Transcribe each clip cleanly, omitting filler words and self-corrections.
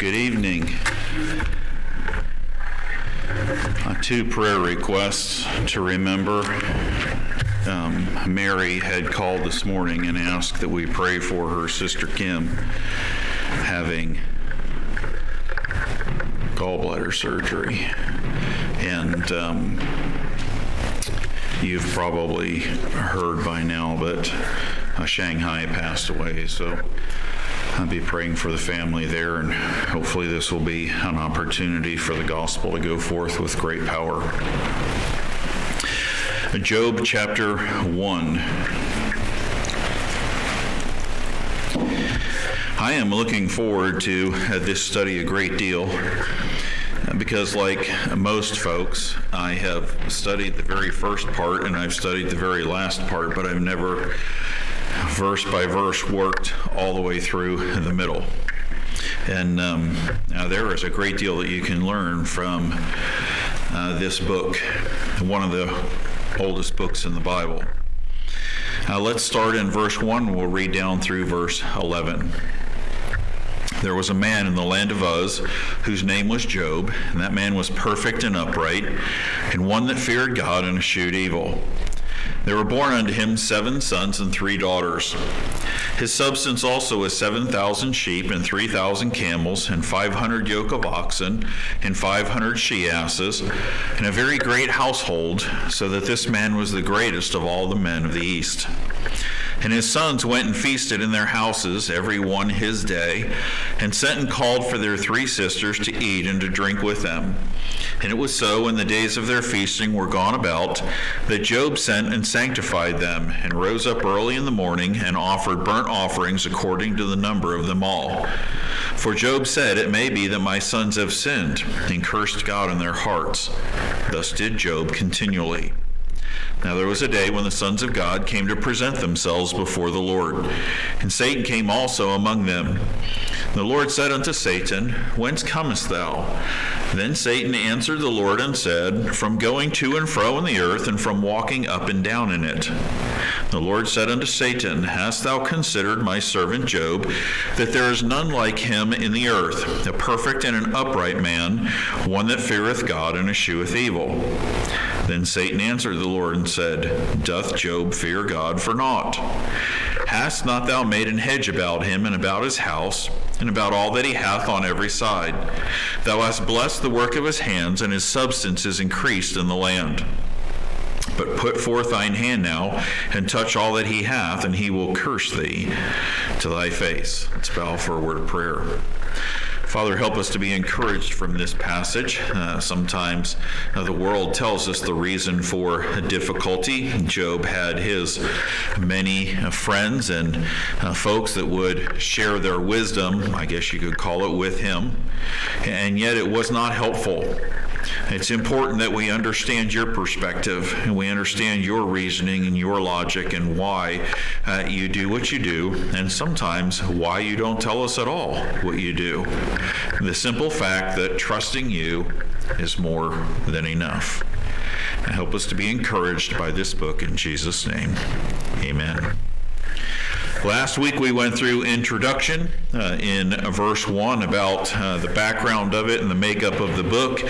Good evening. Two prayer requests to remember. Mary had called this morning and asked that we pray for her sister Kim having gallbladder surgery. And you've probably heard by now that Shanghai passed away, so I'll be praying for the family there, and hopefully this will be an opportunity for the gospel to go forth with great power. Job chapter 1. I am looking forward to this study a great deal because, like most folks, I have studied the very first part and I've studied the very last part, but I've never verse by verse worked all the way through the middle. And now there is a great deal that you can learn from this book, one of the oldest books in the Bible. Let's start in verse 1. We'll read down through verse 11. There was a man in the land of Uz whose name was Job, and that man was perfect and upright, and one that feared God and eschewed evil. There were born unto him 7 sons and 3 daughters. His substance also was 7,000 sheep and 3,000 camels and 500 yoke of oxen and 500 she-asses, and a very great household, so that this man was the greatest of all the men of the east. And his sons went and feasted in their houses, every one his day, and sent and called for their 3 sisters to eat and to drink with them. And it was so, when the days of their feasting were gone about, that Job sent and sanctified them, and rose up early in the morning, and offered burnt offerings according to the number of them all. For Job said, It may be that my sons have sinned, and cursed God in their hearts. Thus did Job continually. Now there was a day when the sons of God came to present themselves before the Lord, and Satan came also among them. The Lord said unto Satan, Whence comest thou? Then Satan answered the Lord and said, From going to and fro in the earth, and from walking up and down in it. The Lord said unto Satan, Hast thou considered my servant Job, that there is none like him in the earth, a perfect and an upright man, one that feareth God and escheweth evil? Then Satan answered the Lord and said, Doth Job fear God for naught? Hast not thou made an hedge about him and about his house, and about all that he hath on every side? Thou hast blessed the work of his hands, and his substance is increased in the land. But put forth thine hand now, and touch all that he hath, and he will curse thee to thy face. Let's bow for a word of prayer. Father, help us to be encouraged from this passage. Sometimes the world tells us the reason for difficulty. Job had his many friends and folks that would share their wisdom, I guess you could call it, with him, and yet it was not helpful. It's important that we understand your perspective and we understand your reasoning and your logic and why you do what you do, and sometimes why you don't tell us at all what you do. The simple fact that trusting you is more than enough. And help us to be encouraged by this book in Jesus' name. Amen. Last week we went through introduction in verse 1 about the background of it and the makeup of the book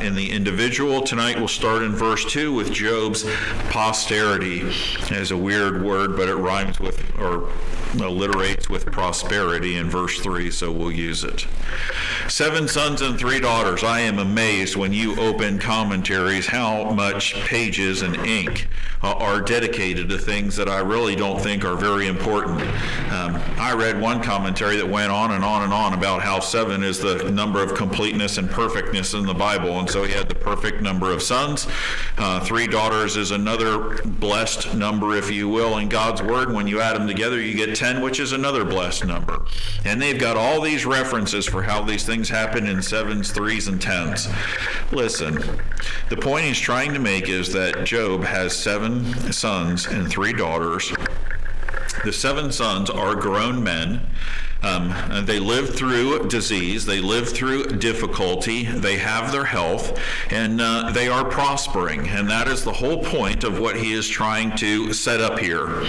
in the individual. Tonight we'll start in verse 2 with Job's posterity. It's a weird word, but it rhymes with, or alliterates with, prosperity in verse 3, so we'll use it. 7 sons and 3 daughters. I am amazed when you open commentaries how much pages and ink are dedicated to things that I really don't think are very important. I read one commentary that went on and on and on about how 7 is the number of completeness and perfectness in the Bible, and so he had the perfect number of sons. 3 daughters is another blessed number, if you will, in God's Word. When you add them together, you get 10, which is another blessed number. And they've got all these references for how these things happen in 7s, 3s, and 10s. Listen, the point he's trying to make is that Job has 7 sons and 3 daughters. The 7 sons are grown men. They live through disease, they live through difficulty, they have their health, and they are prospering. And that is the whole point of what he is trying to set up here.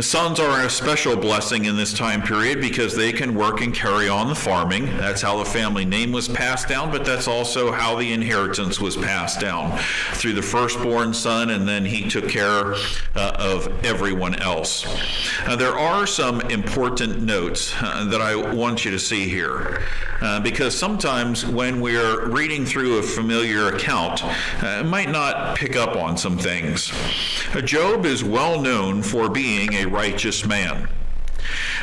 Sons are a special blessing in this time period because they can work and carry on the farming. That's how the family name was passed down, but that's also how the inheritance was passed down through the firstborn son, and then he took care of everyone else. There are some important notes that I want you to see here, because sometimes when we're reading through a familiar account, it might not pick up on some things. Job is well known for being a righteous man.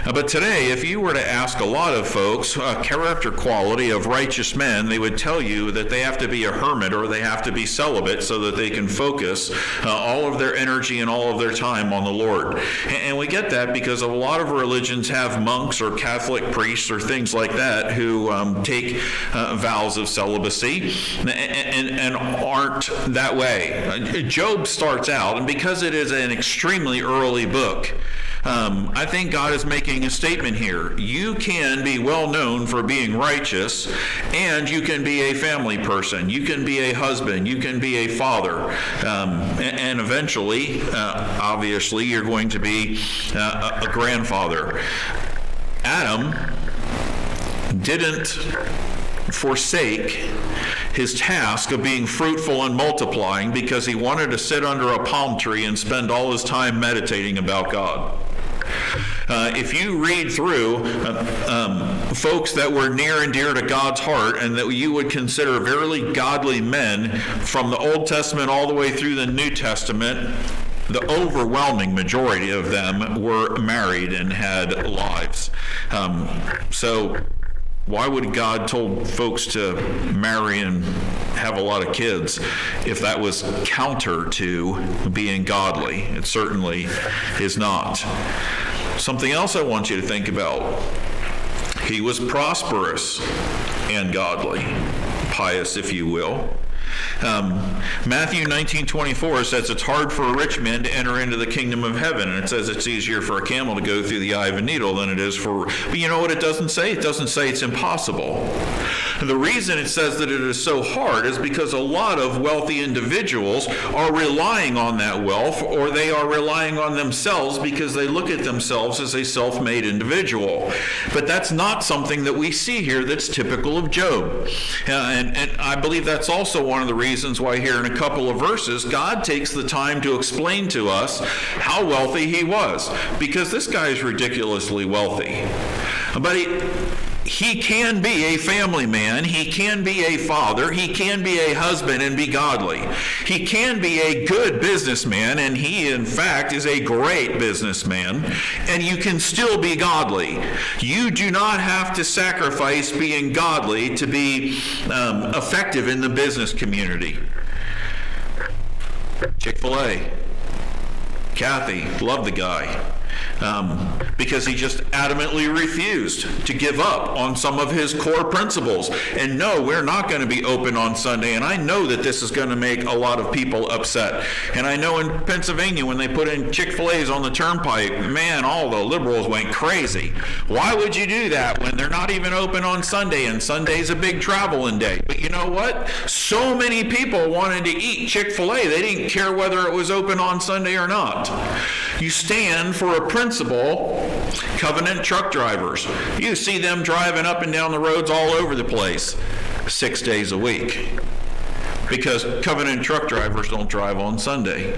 But today, if you were to ask a lot of folks a character quality of righteous men, they would tell you that they have to be a hermit or they have to be celibate so that they can focus all of their energy and all of their time on the Lord. And we get that because a lot of religions have monks or Catholic priests or things like that who take vows of celibacy and aren't that way. Job starts out, and because it is an extremely early book, I think God is making a statement here. You can be well known for being righteous, and you can be a family person. You can be a husband. You can be a father. And eventually, obviously, you're going to be a grandfather. Adam didn't forsake his task of being fruitful and multiplying because he wanted to sit under a palm tree and spend all his time meditating about God. If you read through folks that were near and dear to God's heart and that you would consider very godly men from the Old Testament all the way through the New Testament, the overwhelming majority of them were married and had lives. So why would God told folks to marry and have a lot of kids if that was counter to being godly? It certainly is not. Something else I want you to think about. He was prosperous and godly, pious, if you will. Matthew 19:24 says it's hard for a rich man to enter into the kingdom of heaven, and it says it's easier for a camel to go through the eye of a needle than it is for, but you know what it doesn't say? It doesn't say it's impossible. The reason it says that it is so hard is because a lot of wealthy individuals are relying on that wealth, or they are relying on themselves because they look at themselves as a self-made individual. But that's not something that we see here that's typical of Job. And I believe that's also one of the reasons why here in a couple of verses, God takes the time to explain to us how wealthy he was. Because this guy is ridiculously wealthy. But he can be a family man, he can be a father, he can be a husband and be godly. He can be a good businessman, and he in fact is a great businessman, and you can still be godly. You do not have to sacrifice being godly to be effective in the business community. Chick-fil-A. Kathy, love the guy. Because he just adamantly refused to give up on some of his core principles. And no, we're not going to be open on Sunday. And I know that this is going to make a lot of people upset. And I know in Pennsylvania, when they put in Chick-fil-A's on the turnpike, man, all the liberals went crazy. Why would you do that when they're not even open on Sunday? And Sunday's a big traveling day. But you know what? So many people wanted to eat Chick-fil-A. They didn't care whether it was open on Sunday or not. You stand for a principle. Covenant truck drivers, you see them driving up and down the roads all over the place 6 days a week because covenant truck drivers don't drive on Sunday.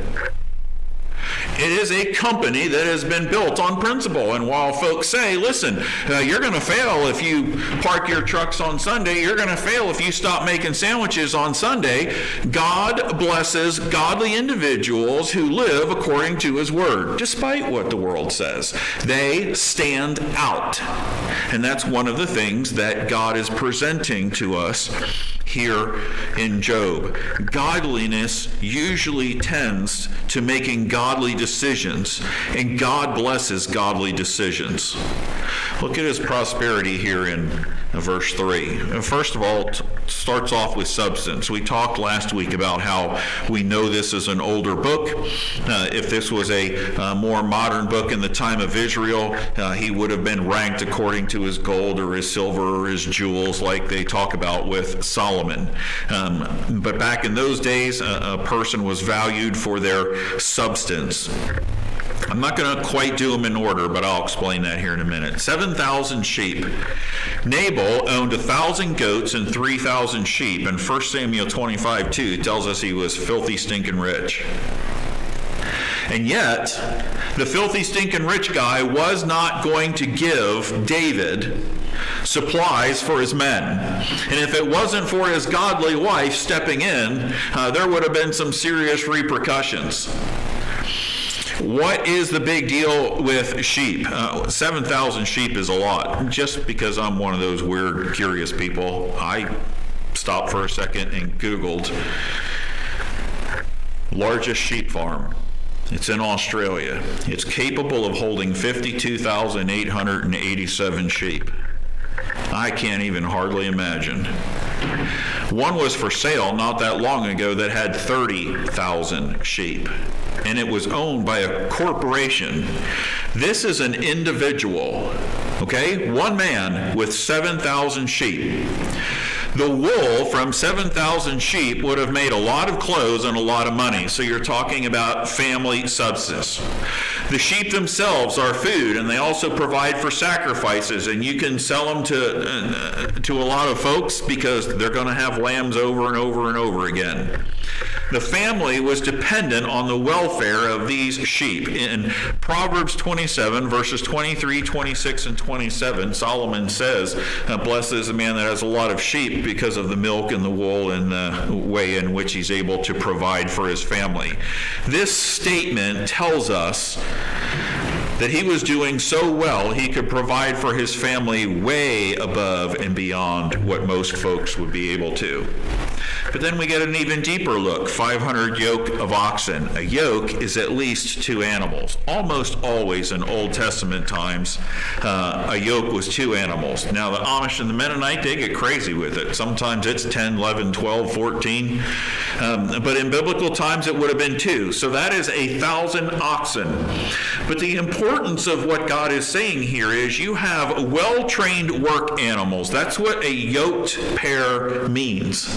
It is a company that has been built on principle. And while folks say, listen, you're going to fail if you park your trucks on Sunday, you're going to fail if you stop making sandwiches on Sunday, God blesses godly individuals who live according to his word, despite what the world says. They stand out. And that's one of the things that God is presenting to us here in Job. Godliness usually tends to making godly decisions, and God blesses godly decisions. Look at his prosperity here in verse 3. First of all, it starts off with substance. We talked last week about how we know this is an older book. If this was a more modern book in the time of Israel, he would have been ranked according to his gold or his silver or his jewels, like they talk about with Solomon. But back in those days, a person was valued for their substance. I'm not going to quite do them in order, but I'll explain that here in a minute. 7,000 sheep. Nabal owned 1,000 goats and 3,000 sheep. And 1 Samuel 25:2 tells us he was filthy, stinking rich. And yet, the filthy, stinking rich guy was not going to give David supplies for his men. And if it wasn't for his godly wife stepping in, there would have been some serious repercussions. What is the big deal with sheep? 7,000 sheep is a lot. Just because I'm one of those weird, curious people, I stopped for a second and Googled largest sheep farm. It's in Australia. It's capable of holding 52,887 sheep. I can't even hardly imagine. One was for sale not that long ago that had 30,000 sheep, and it was owned by a corporation. This is an individual, okay? One man with 7,000 sheep. The wool from 7,000 sheep would have made a lot of clothes and a lot of money. So you're talking about family subsistence. The sheep themselves are food, and they also provide for sacrifices, and you can sell them to a lot of folks because they're going to have lambs over and over and over again. The family was dependent on the welfare of these sheep. In Proverbs 27, verses 23, 26, and 27, Solomon says, blessed is the man that has a lot of sheep because of the milk and the wool and the way in which he's able to provide for his family. This statement tells us that he was doing so well he could provide for his family way above and beyond what most folks would be able to. But then we get an even deeper look. 500 yoke of oxen. A yoke is at least 2 animals. Almost always in Old Testament times, a yoke was 2 animals. Now the Amish and the Mennonite, they get crazy with it. Sometimes it's 10, 11, 12, 14. But in biblical times it would have been 2. So that is 1,000 oxen. But the importance of what God is saying here is you have well-trained work animals. That's what a yoked pair means.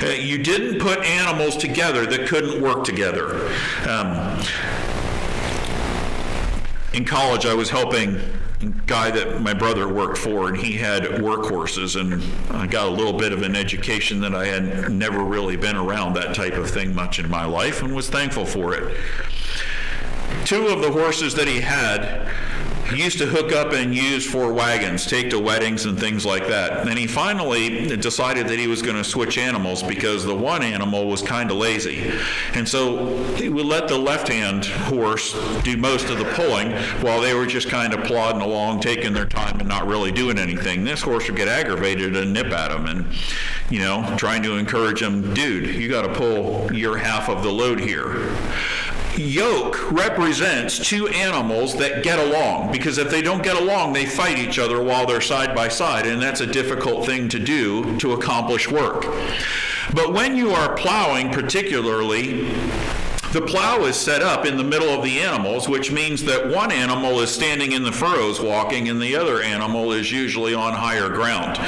You didn't put animals together that couldn't work together. In college, I was helping a guy that my brother worked for, and he had workhorses, and I got a little bit of an education that I had never really been around that type of thing much in my life, and was thankful for it. 2 of the horses that he had, he used to hook up and use for wagons, take to weddings and things like that. And he finally decided that he was going to switch animals because the one animal was kind of lazy. And so he would let the left-hand horse do most of the pulling while they were just kind of plodding along, taking their time and not really doing anything. This horse would get aggravated and nip at him and, trying to encourage him, dude, you got to pull your half of the load here. Yoke represents 2 animals that get along, because if they don't get along, they fight each other while they're side by side, and that's a difficult thing to do to accomplish work. But when you are plowing particularly, the plow is set up in the middle of the animals, which means that one animal is standing in the furrows walking and the other animal is usually on higher ground.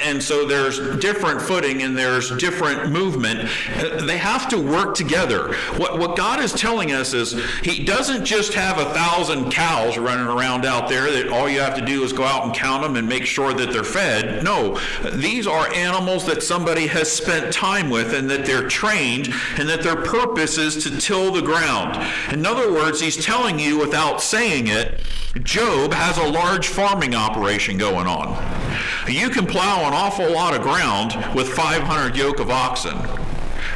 And so there's different footing and there's different movement. They have to work together. What God is telling us is he doesn't just have 1,000 cows running around out there that all you have to do is go out and count them and make sure that they're fed. No, these are animals that somebody has spent time with and that they're trained and that their purpose is to till the ground. In other words, he's telling you without saying it, Job has a large farming operation going on. You can plow an awful lot of ground with 500 yoke of oxen.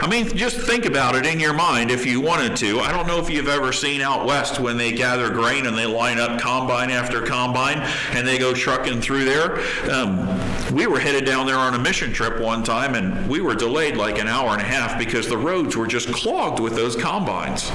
I mean, just think about it in your mind if you wanted to. I don't know if you've ever seen out west when they gather grain and they line up combine after combine and they go trucking through there. We were headed down there on a mission trip one time and we were delayed like an hour and a half because the roads were just clogged with those combines.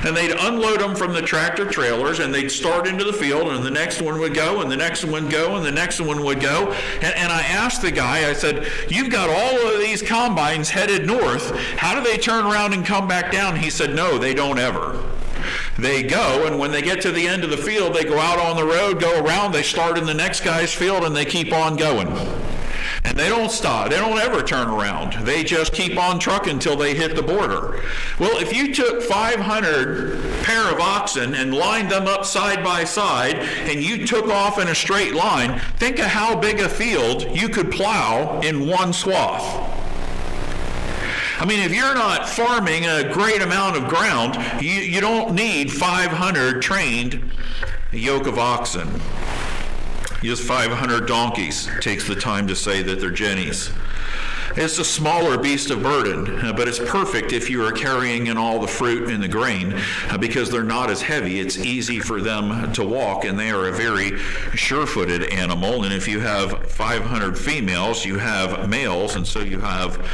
And they'd unload them from the tractor trailers, and they'd start into the field, and the next one would go, and the next one would go, and the next one would go. And I asked the guy, I said, you've got all of these combines headed north. How do they turn around and come back down? He said, no, they don't ever. They go, and when they get to the end of the field, they go out on the road, go around, they start in the next guy's field, and they keep on going. And they don't stop. They don't ever turn around. They just keep on trucking until they hit the border. Well, if you took 500 pair of oxen and lined them up side by side, and you took off in a straight line, think of how big a field you could plow in one swath. I mean, if you're not farming a great amount of ground, you don't need 500 trained yoke of oxen. Just 500 donkeys takes the time to say that they're jennies. It's a smaller beast of burden, but it's perfect if you are carrying in all the fruit and the grain, because they're not as heavy. It's easy for them to walk, and they are a very sure-footed animal. And if you have 500 females, you have males, and so you have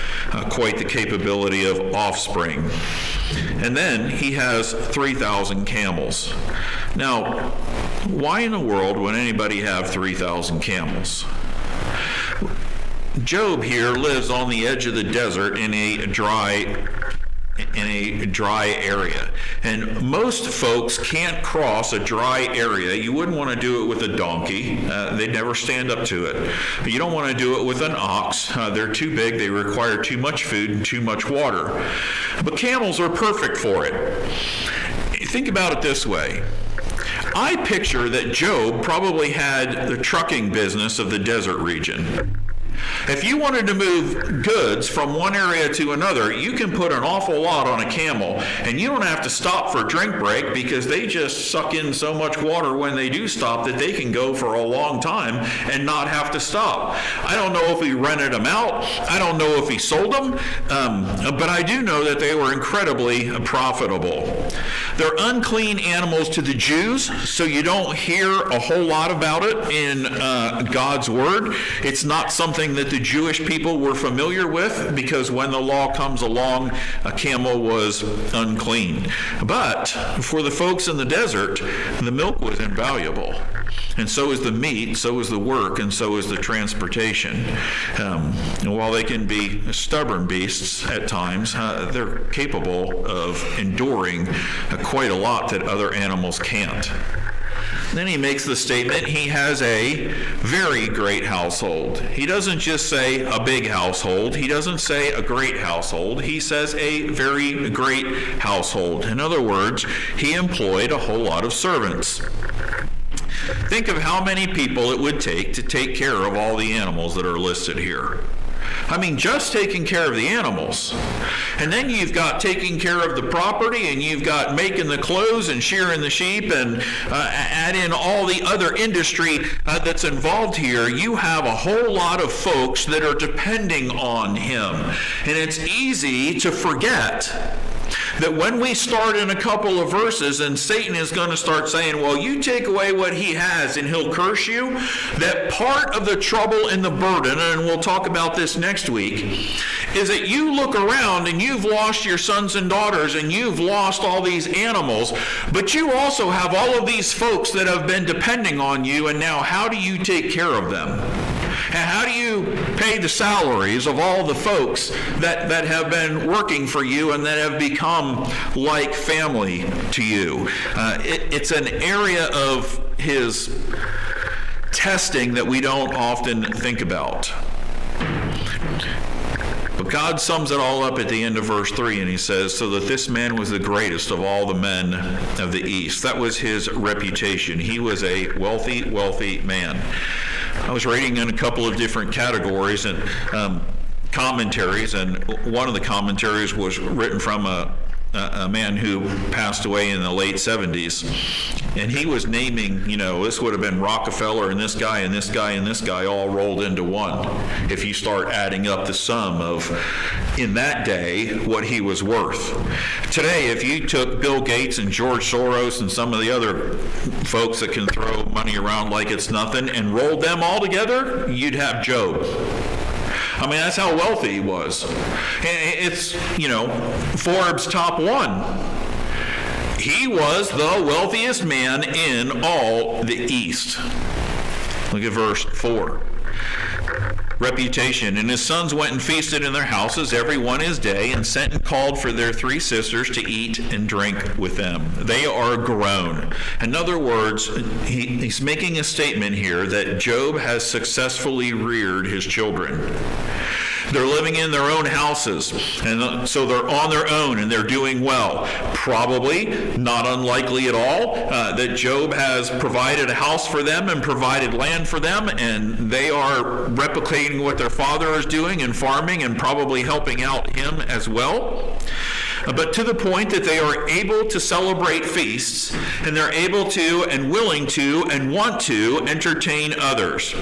quite the capability of offspring. And then he has 3,000 camels. Now, why in the world would anybody have 3,000 camels? Job here lives on the edge of the desert in a dry area. And most folks can't cross a dry area. You wouldn't want to do it with a donkey. They'd never stand up to it. You don't want to do it with an ox. They're too big. They require too much food and too much water. But camels are perfect for it. Think about it this way. I picture that Job probably had the trucking business of the desert region. If you wanted to move goods from one area to another, you can put an awful lot on a camel, and you don't have to stop for a drink break, because they just suck in so much water when they do stop that they can go for a long time and not have to stop. I don't know if he rented them out. I don't know if he sold them, but I do know that they were incredibly profitable. They're unclean animals to the Jews, so you don't hear a whole lot about it in God's Word. It's not something that the Jewish people were familiar with, because when the law comes along, a camel was unclean. But for the folks in the desert, the milk was invaluable. And so is the meat, so is the work, and so is the transportation. And while they can be stubborn beasts at times, they're capable of enduring quite a lot that other animals can't. Then he makes the statement, he has a very great household. He doesn't just say a big household. He doesn't say a great household. He says a very great household. In other words, he employed a whole lot of servants. Think of how many people it would take to take care of all the animals that are listed here. I mean, just taking care of the animals. And then you've got taking care of the property, and you've got making the clothes and shearing the sheep, and add in all the other industry that's involved here. You have a whole lot of folks that are depending on him. And it's easy to forget that when we start in a couple of verses and Satan is going to start saying, well, you take away what he has and he'll curse you, that part of the trouble and the burden, and we'll talk about this next week, is that you look around and you've lost your sons and daughters and you've lost all these animals, but you also have all of these folks that have been depending on you, and now how do you take care of them? And how do you pay the salaries of all the folks that have been working for you and that have become like family to you? It's an area of his testing that we don't often think about. But God sums it all up at the end of verse 3, and he says, so that this man was the greatest of all the men of the East. That was his reputation. He was a wealthy, wealthy man. I was reading in a couple of different categories and commentaries, and one of the commentaries was written from a man who passed away in the late 70s, and he was naming, this would have been Rockefeller and this guy and this guy and this guy all rolled into one, if you start adding up the sum of, in that day, what he was worth. Today, if you took Bill Gates and George Soros and some of the other folks that can throw money around like it's nothing and rolled them all together, you'd have Job. I mean, that's how wealthy he was. It's, Forbes top 1. He was the wealthiest man in all the East. Look at verse 4. Reputation. And his sons went and feasted in their houses, every one his day, and sent and called for their 3 sisters to eat and drink with them. They are grown. In other words, he's making a statement here that Job has successfully reared his children. They're living in their own houses, and so they're on their own, and they're doing well. Probably, not unlikely at all, that Job has provided a house for them and provided land for them, and they are replicating what their father is doing and farming and probably helping out him as well. But to the point that they are able to celebrate feasts, and they're able to and willing to and want to entertain others.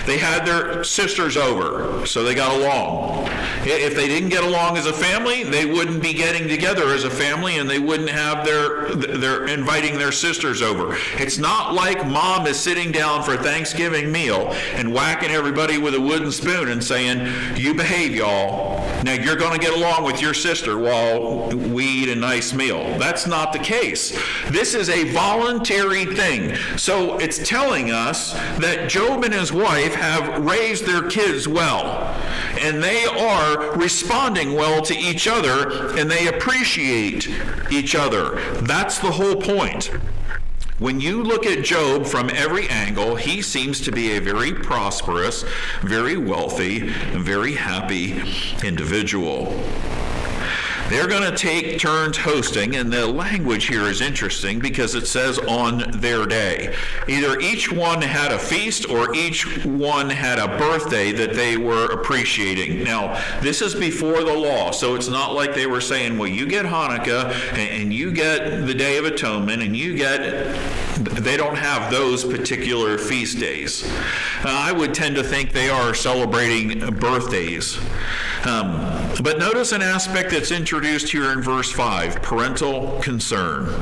They had their sisters over, so they got along. If they didn't get along as a family, they wouldn't be getting together as a family, and they wouldn't have their inviting their sisters over. It's not like mom is sitting down for a Thanksgiving meal and whacking everybody with a wooden spoon and saying, "You behave, y'all. Now you're going to get along with your sister while we eat a nice meal." That's not the case. This is a voluntary thing. So it's telling us that Job and his wife have raised their kids well, and they are responding well to each other, and they appreciate each other. That's the whole point. When you look at Job from every angle, he seems to be a very prosperous, very wealthy, and very happy individual. They're going to take turns hosting, and the language here is interesting because it says on their day. Either each one had a feast or each one had a birthday that they were appreciating. Now, this is before the law, so it's not like they were saying, well, you get Hanukkah and you get the Day of Atonement and you get... They don't have those particular feast days. I would tend to think they are celebrating birthdays. But notice an aspect that's introduced here in verse 5, parental concern.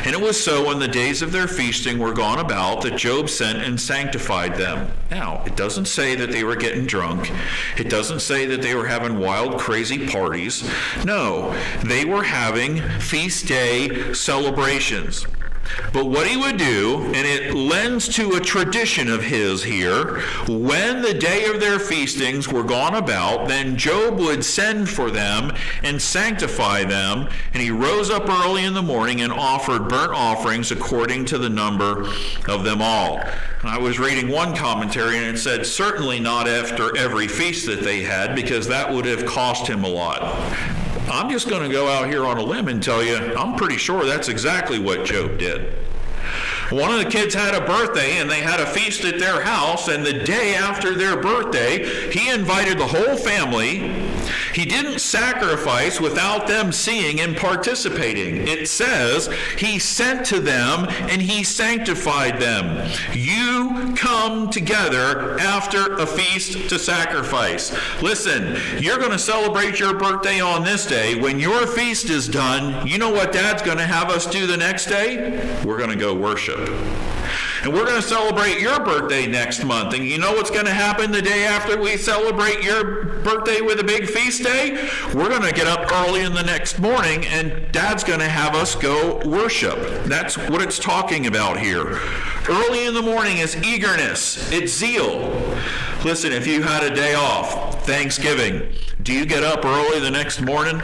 And it was so when the days of their feasting were gone about that Job sent and sanctified them. Now, it doesn't say that they were getting drunk. It doesn't say that they were having wild, crazy parties. No, they were having feast day celebrations. But what he would do, and it lends to a tradition of his here, when the day of their feastings were gone about, then Job would send for them and sanctify them, and he rose up early in the morning and offered burnt offerings according to the number of them all. I was reading one commentary, and it said, certainly not after every feast that they had, because that would have cost him a lot. I'm just going to go out here on a limb and tell you, I'm pretty sure that's exactly what Job did. One of the kids had a birthday, and they had a feast at their house, and the day after their birthday, he invited the whole family. He didn't sacrifice without them seeing and participating. It says he sent to them and he sanctified them. You come together after a feast to sacrifice. Listen, you're going to celebrate your birthday on this day. When your feast is done, you know what Dad's going to have us do the next day? We're going to go worship. And we're going to celebrate your birthday next month. And you know what's going to happen the day after we celebrate your birthday with a big feast day? We're going to get up early in the next morning, and Dad's going to have us go worship. That's what it's talking about here. Early in the morning is eagerness. It's zeal. Listen, if you had a day off, Thanksgiving, do you get up early the next morning?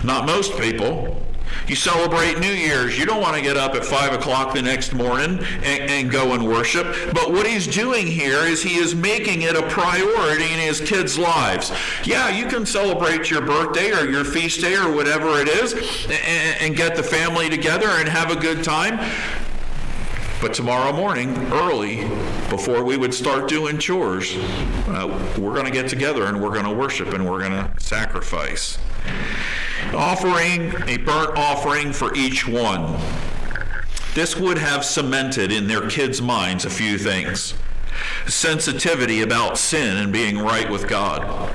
Not most people. You celebrate New Year's. You don't want to get up at 5 o'clock the next morning and go and worship. But what he's doing here is he is making it a priority in his kids' lives. Yeah, you can celebrate your birthday or your feast day or whatever it is and get the family together and have a good time. But tomorrow morning, early, before we would start doing chores, we're going to get together and we're going to worship and we're going to sacrifice. Offering a burnt offering for each one. This would have cemented in their kids' minds a few things. Sensitivity about sin and being right with God.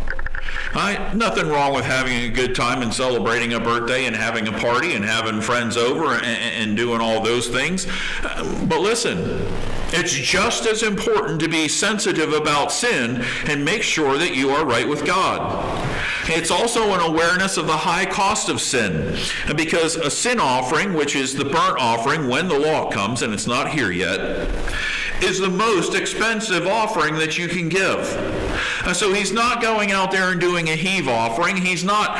Nothing wrong with having a good time and celebrating a birthday and having a party and having friends over and doing all those things. But listen, it's just as important to be sensitive about sin and make sure that you are right with God. It's also an awareness of the high cost of sin, because a sin offering, which is the burnt offering when the law comes, and it's not here yet, is the most expensive offering that you can give. So he's not going out there and doing a heave offering. He's not,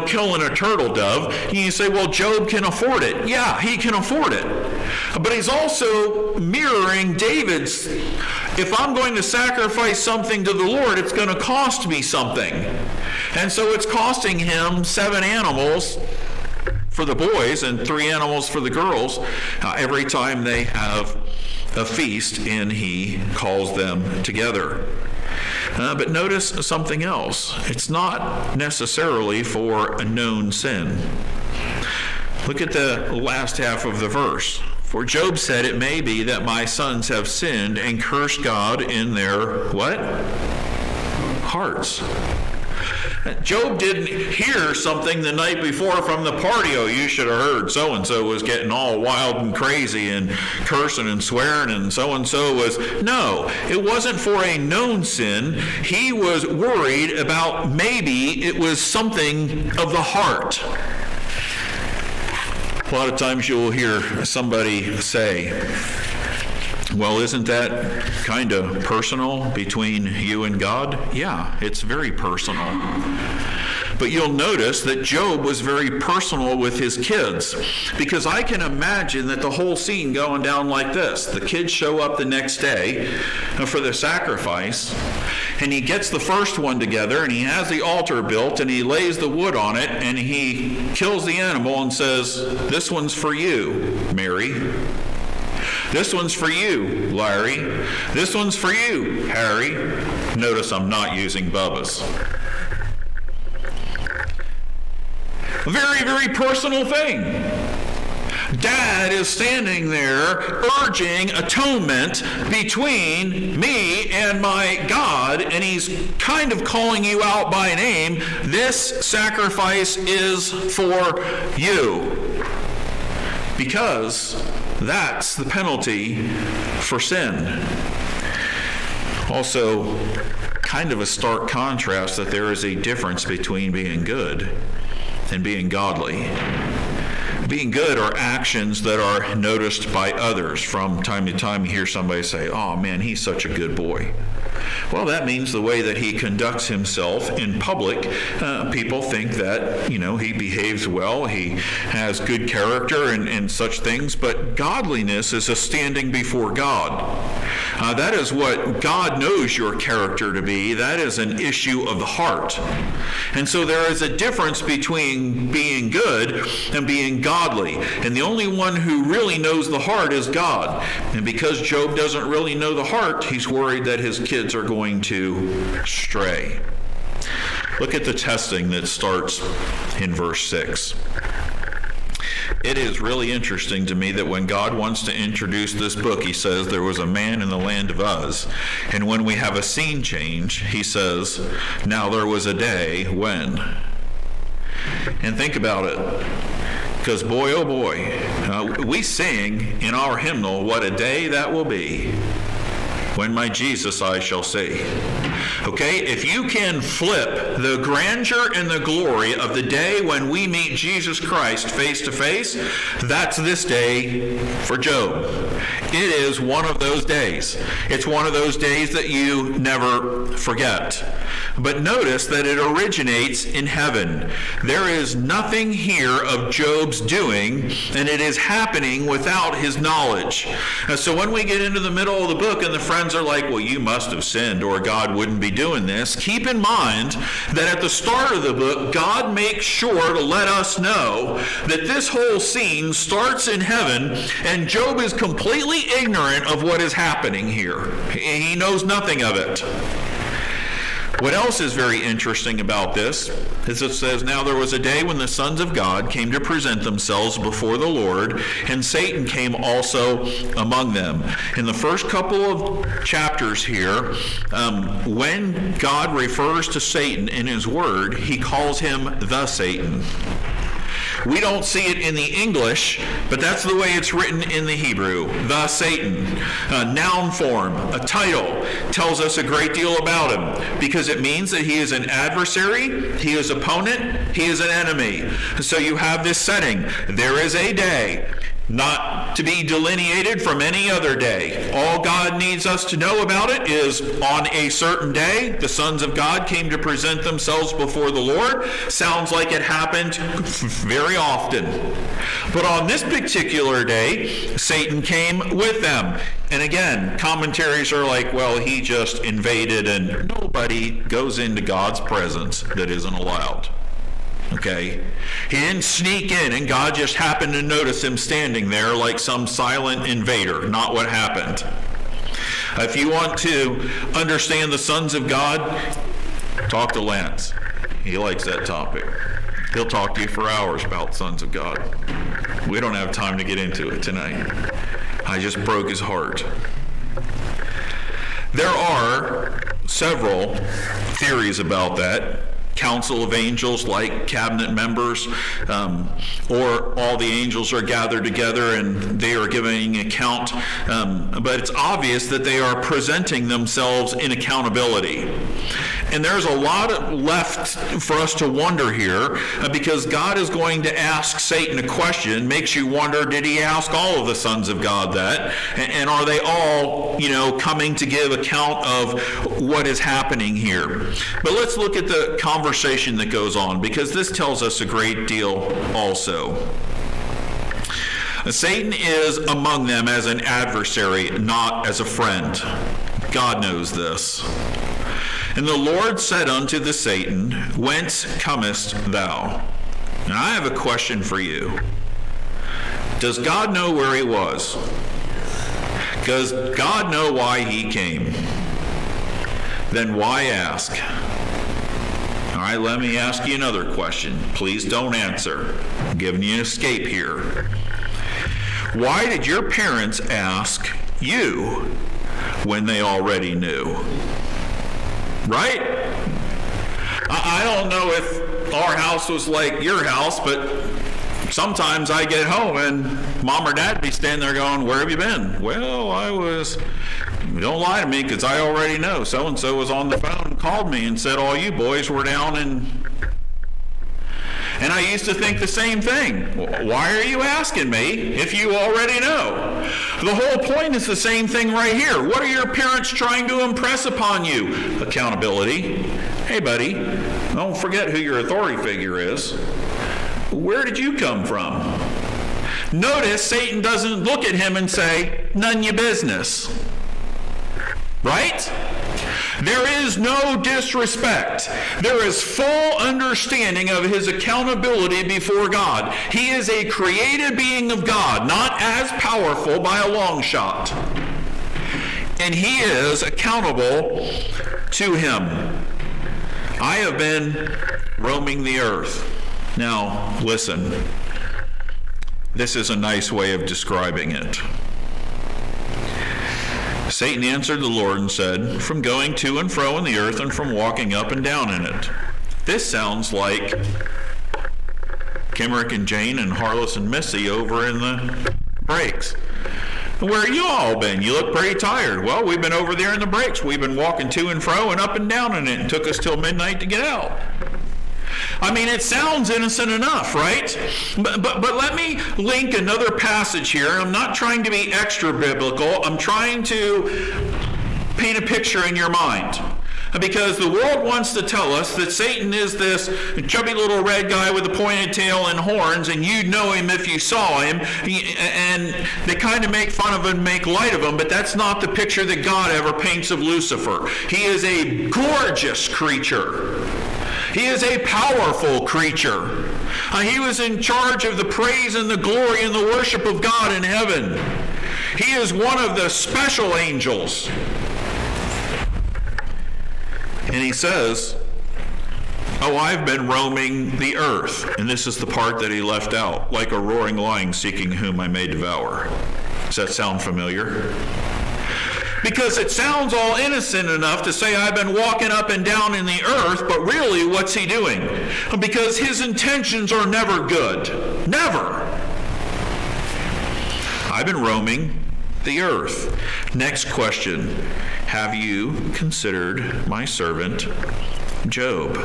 killing a turtle dove. You say, well, Job can afford it. Yeah, he can afford it. But he's also mirroring David's, if I'm going to sacrifice something to the Lord, it's going to cost me something. And so it's costing him 7 animals for the boys and 3 animals for the girls every time they have a feast, and he calls them together. But notice something else. It's not necessarily for a known sin. Look at the last half of the verse. For Job said, it may be that my sons have sinned and cursed God in their what? Hearts. Job didn't hear something the night before from the party. Oh, you should have heard so-and-so was getting all wild and crazy and cursing and swearing, and so-and-so was... No, it wasn't for a known sin. He was worried about maybe it was something of the heart. A lot of times you'll hear somebody say, well, isn't that kind of personal between you and God? Yeah, it's very personal. But you'll notice that Job was very personal with his kids, because I can imagine that the whole scene going down like this. The kids show up the next day for the sacrifice, and he gets the first one together, and he has the altar built, and he lays the wood on it, and he kills the animal and says, this one's for you, Mary. This one's for you, Larry. This one's for you, Harry. Notice I'm not using Bubba's. A very, very personal thing. Dad is standing there urging atonement between me and my God, and he's kind of calling you out by name. This sacrifice is for you. Because that's the penalty for sin. Also, kind of a stark contrast that there is a difference between being good and being godly. Being good are actions that are noticed by others. From time to time you hear somebody say, oh man, he's such a good boy. Well, that means the way that he conducts himself in public, people think that, he behaves well, he has good character and such things, but godliness is a standing before God. That is what God knows your character to be. That is an issue of the heart. And so there is a difference between being good and being godly. And the only one who really knows the heart is God. And because Job doesn't really know the heart, he's worried that his kids are going to stray. Look at the testing that starts in verse 6. It is really interesting to me that when God wants to introduce this book, he says there was a man in the land of Uz. And when we have a scene change, he says, now there was a day when. And think about it. Because boy, oh boy, we sing in our hymnal, what a day that will be. When my Jesus I shall see. Okay, if you can flip the grandeur and the glory of the day when we meet Jesus Christ face to face, that's this day for Job. It is one of those days. It's one of those days that you never forget. But notice that it originates in heaven. There is nothing here of Job's doing, and it is happening without his knowledge. So when we get into the middle of the book and the friends are like, well, you must have sinned or God wouldn't be doing this, keep in mind that at the start of the book, God makes sure to let us know that this whole scene starts in heaven, and Job is completely ignorant of what is happening here. He knows nothing of it. What else is very interesting about this is it says, now there was a day when the sons of God came to present themselves before the Lord, and Satan came also among them. In the first couple of chapters here, when God refers to Satan in his word, he calls him the Satan. We don't see it in the English, but that's the way it's written in the Hebrew. The Satan. A noun form, a title, tells us a great deal about him because it means that he is an adversary, he is opponent, he is an enemy. So you have this setting. There is a day, not to be delineated from any other day. All God needs us to know about it is on a certain day, the sons of God came to present themselves before the Lord. Sounds like it happened very often. But on this particular day, Satan came with them. And again, commentaries are like, well, he just invaded, and nobody goes into God's presence that isn't allowed. Okay? He didn't sneak in and God just happened to notice him standing there like some silent invader. Not what happened. If you want to understand the sons of God, talk to Lance. He likes that topic. He'll talk to you for hours about sons of God. We don't have time to get into it tonight. I just broke his heart. There are several theories about that. Council of angels, like cabinet members, or all the angels are gathered together and they are giving account. But it's obvious that they are presenting themselves in accountability. And there's a lot left for us to wonder here, because God is going to ask Satan a question. Makes you wonder, did he ask all of the sons of God that? And are they all, coming to give account of what is happening here? But let's look at the conversation that goes on, because this tells us a great deal also. Satan is among them as an adversary, not as a friend. God knows this. And the Lord said unto the Satan, whence comest thou? Now I have a question for you. Does God know where he was? Does God know why he came? Then why ask? All right, let me ask you another question. Please don't answer. I'm giving you an escape here. Why did your parents ask you when they already knew? Right? I don't know if our house was like your house, but sometimes I get home and mom or dad be standing there going, where have you been? Well, don't lie to me, because I already know. So-and-so was on the phone and called me and said, all you boys were down and I used to think the same thing. Why are you asking me if you already know? The whole point is the same thing right here. What are your parents trying to impress upon you? Accountability. Hey, buddy, don't forget who your authority figure is. Where did you come from? Notice Satan doesn't look at him and say, none your business. Right? There is no disrespect. There is full understanding of his accountability before God. He is a created being of God, not as powerful by a long shot. And he is accountable to him. I have been roaming the earth. Now, listen. This is a nice way of describing it. Satan answered the Lord and said, from going to and fro in the earth and from walking up and down in it. This sounds like Kimrick and Jane and Harless and Missy over in the breaks. Where have you all been? You look pretty tired. Well, we've been over there in the breaks. We've been walking to and fro and up and down in it. It took us till midnight to get out. I mean, it sounds innocent enough, right? But let me link another passage here. I'm not trying to be extra biblical. I'm trying to paint a picture in your mind. Because the world wants to tell us that Satan is this chubby little red guy with a pointed tail and horns, and you'd know him if you saw him. And they kind of make fun of him, make light of him, but that's not the picture that God ever paints of Lucifer. He is a gorgeous creature. He is a powerful creature. He was in charge of the praise and the glory and the worship of God in heaven. He is one of the special angels. And he says, oh, I've been roaming the earth. And this is the part that he left out. Like a roaring lion seeking whom I may devour. Does that sound familiar? Because it sounds all innocent enough to say I've been walking up and down in the earth, but really what's he doing? Because his intentions are never good. Never. I've been roaming the earth. Next question. Have you considered my servant Job?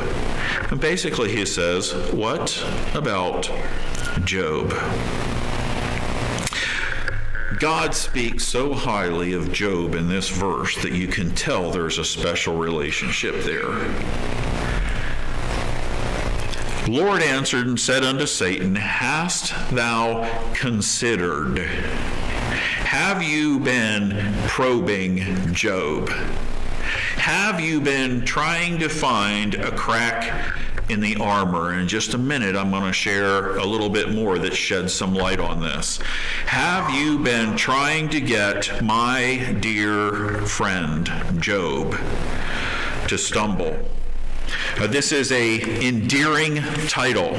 And basically he says, what about Job? God speaks so highly of Job in this verse that you can tell there's a special relationship there. Lord answered and said unto Satan, hast thou considered? Have you been probing Job? Have you been trying to find a crack in the armor? In just a minute, I'm going to share a little bit more that sheds some light on this. Have you been trying to get my dear friend Job to stumble? This is an endearing title,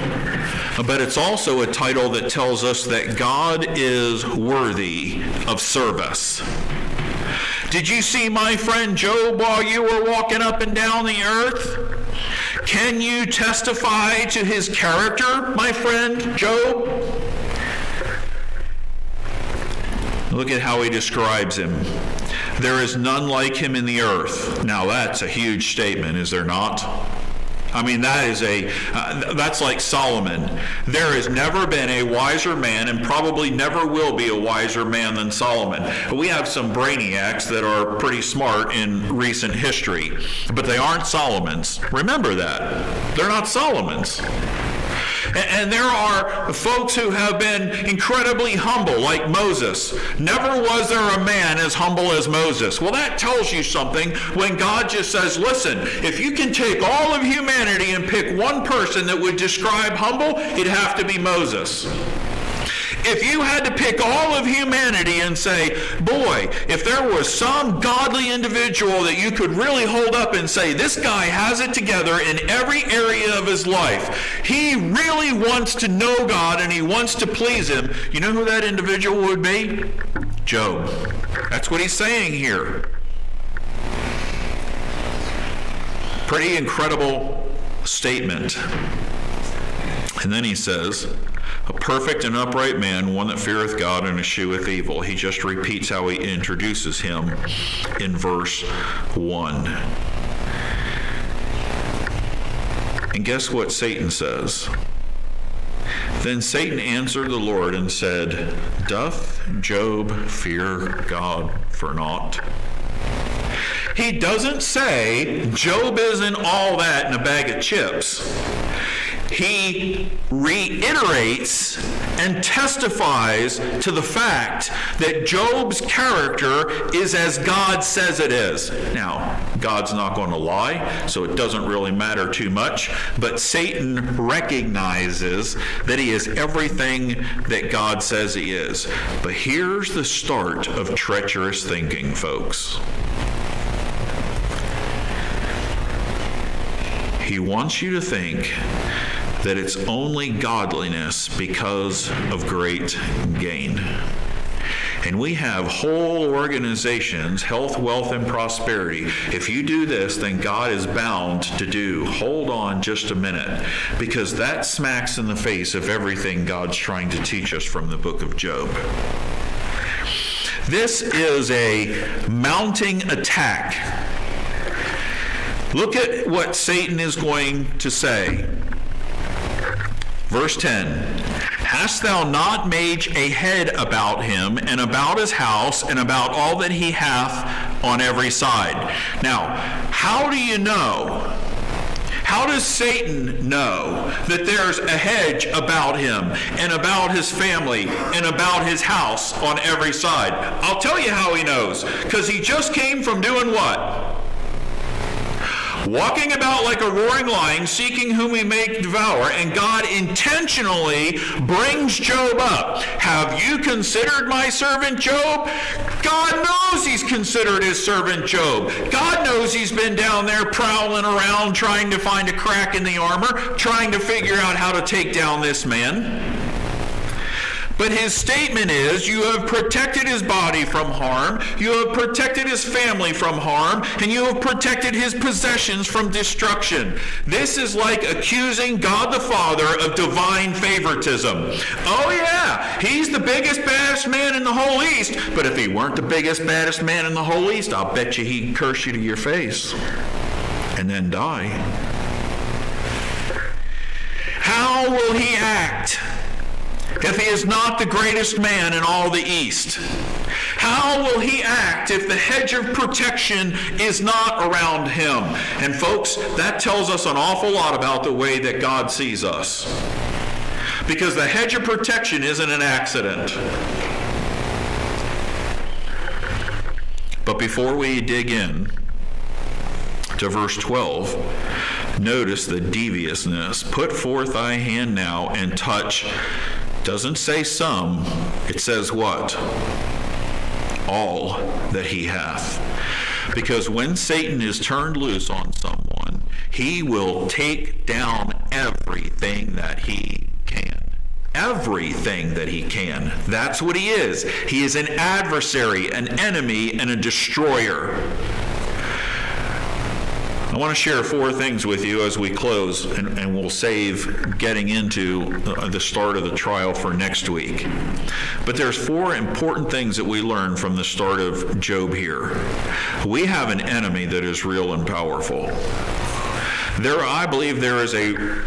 but it's also a title that tells us that God is worthy of service. Did you see my friend Job while you were walking up and down the earth? Can you testify to his character, my friend Job? Look at how he describes him. There is none like him in the earth. Now that's a huge statement, is there not? I mean, that's like Solomon. There has never been a wiser man, and probably never will be a wiser man than Solomon. We have some brainiacs that are pretty smart in recent history, but they aren't Solomons. Remember that. They're not Solomons. And there are folks who have been incredibly humble, like Moses. Never was there a man as humble as Moses. Well, that tells you something when God just says, listen, if you can take all of humanity and pick one person that would describe humble, it'd have to be Moses. If you had to pick all of humanity and say, boy, if there was some godly individual that you could really hold up and say, this guy has it together in every area of his life. He really wants to know God and he wants to please him. You know who that individual would be? Job. That's what he's saying here. Pretty incredible statement. And then he says, a perfect and upright man, one that feareth God and escheweth evil. He just repeats how he introduces him in verse 1. And guess what Satan says? Then Satan answered the Lord and said, doth Job fear God for naught? He doesn't say Job isn't all that in a bag of chips. He reiterates and testifies to the fact that Job's character is as God says it is. Now, God's not going to lie, so it doesn't really matter too much, but Satan recognizes that he is everything that God says he is. But here's the start of treacherous thinking, folks. He wants you to think that it's only godliness because of great gain. And we have whole organizations, health, wealth, and prosperity. If you do this, then God is bound to do. Hold on just a minute, because that smacks in the face of everything God's trying to teach us from the book of Job. This is a mounting attack. Look at what Satan is going to say. Verse 10, hast thou not made a head about him, and about his house, and about all that he hath on every side? Now, how do you know? How does Satan know that there's a hedge about him, and about his family, and about his house on every side? I'll tell you how he knows. Because he just came from doing what? walking about like a roaring lion, seeking whom he may devour, and God intentionally brings Job up. Have you considered my servant Job? God knows he's considered his servant Job. God knows he's been down there prowling around trying to find a crack in the armor, trying to figure out how to take down this man. But his statement is, you have protected his body from harm, you have protected his family from harm, and you have protected his possessions from destruction. This is like accusing God the Father of divine favoritism. Oh yeah, he's the biggest, baddest man in the whole East, but if he weren't the biggest, baddest man in the whole East, I'll bet you he'd curse you to your face and then die. How will he act if he is not the greatest man in all the East? How will he act if the hedge of protection is not around him? And folks, that tells us an awful lot about the way that God sees us. Because the hedge of protection isn't an accident. But before we dig in to verse 12, notice the deviousness. Put forth thy hand now and touch. Doesn't say some, it says what? All that he hath. Because when Satan is turned loose on someone, he will take down everything that he can. Everything that he can. That's what he is. He is an adversary, an enemy, and a destroyer. I want to share 4 things with you as we close, and we'll save getting into the start of the trial for next week. But there's 4 important things that we learn from the start of Job here. We have an enemy that is real and powerful. I believe there is a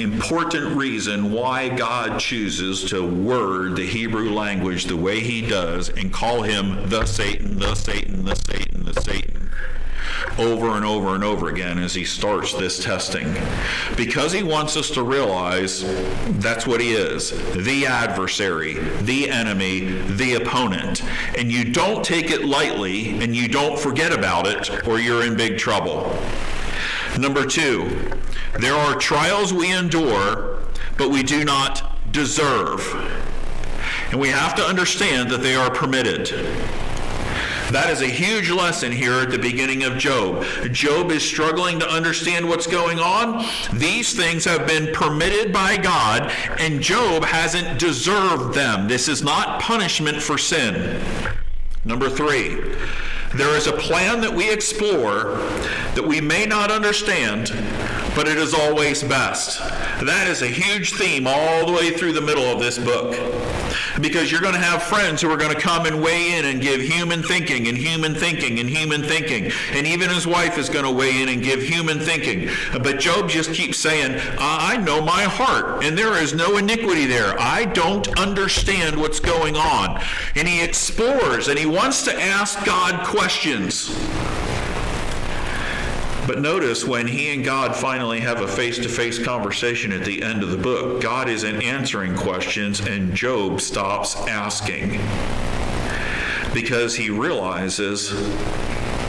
important reason why God chooses to word the Hebrew language the way he does and call him the Satan, the Satan, the Satan, the Satan, over and over and over again as he starts this testing. Because he wants us to realize that's what he is, the adversary, the enemy, the opponent. And you don't take it lightly and you don't forget about it or you're in big trouble. Number 2, there are trials we endure, but we do not deserve. And we have to understand that they are permitted. That is a huge lesson here at the beginning of Job. Job is struggling to understand what's going on. These things have been permitted by God, and Job hasn't deserved them. This is not punishment for sin. Number 3, there is a plan that we explore that we may not understand, but it is always best. That is a huge theme all the way through the middle of this book. Because you're going to have friends who are going to come and weigh in and give human thinking and human thinking and human thinking. And even his wife is going to weigh in and give human thinking. But Job just keeps saying, I know my heart, and there is no iniquity there. I don't understand what's going on. And he explores, and he wants to ask God questions. But notice when he and God finally have a face-to-face conversation at the end of the book, God isn't answering questions and Job stops asking. Because he realizes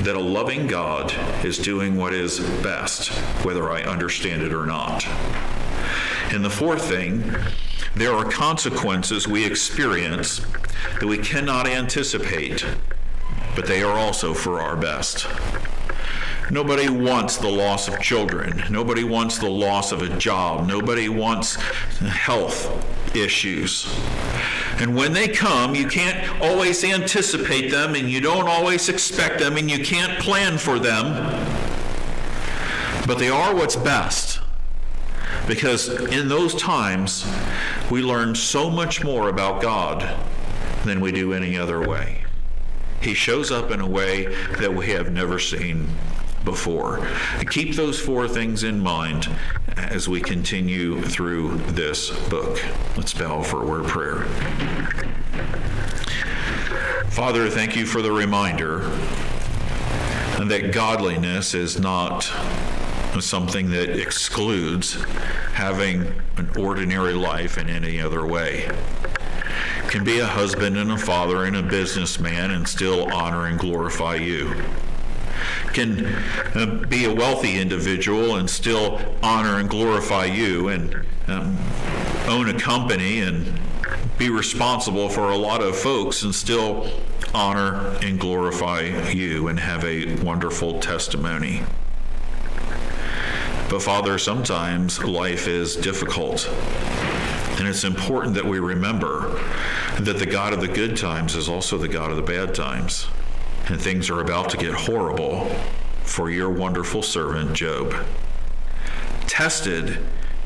that a loving God is doing what is best, whether I understand it or not. And the 4th thing, there are consequences we experience that we cannot anticipate, but they are also for our best. Nobody wants the loss of children. Nobody wants the loss of a job. Nobody wants health issues. And when they come, you can't always anticipate them, and you don't always expect them, and you can't plan for them. But they are what's best. Because in those times, we learn so much more about God than we do any other way. He shows up in a way that we have never seen before. Keep those 4 things in mind as we continue through this book. Let's bow for a word of prayer. Father, thank you for the reminder that godliness is not something that excludes having an ordinary life in any other way. Can be a husband and a father and a businessman and still honor and glorify you. can be a wealthy individual and still honor and glorify you, and own a company and be responsible for a lot of folks and still honor and glorify you and have a wonderful testimony. But Father, sometimes life is difficult, and it's important that we remember that the God of the good times is also the God of the bad times, and things are about to get horrible for your wonderful servant Job. Tested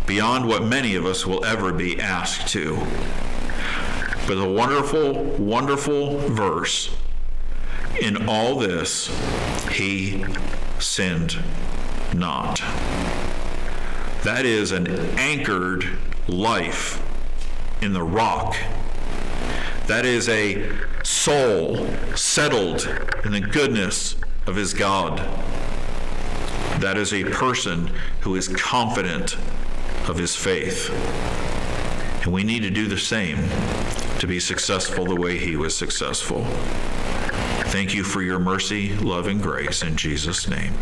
beyond what many of us will ever be asked to. But the wonderful, wonderful verse, in all this, he sinned not. That is an anchored life in the rock. That is a soul settled in the goodness of his God. That is a person who is confident of his faith. And we need to do the same to be successful the way he was successful. Thank you for your mercy, love, and grace in Jesus' name.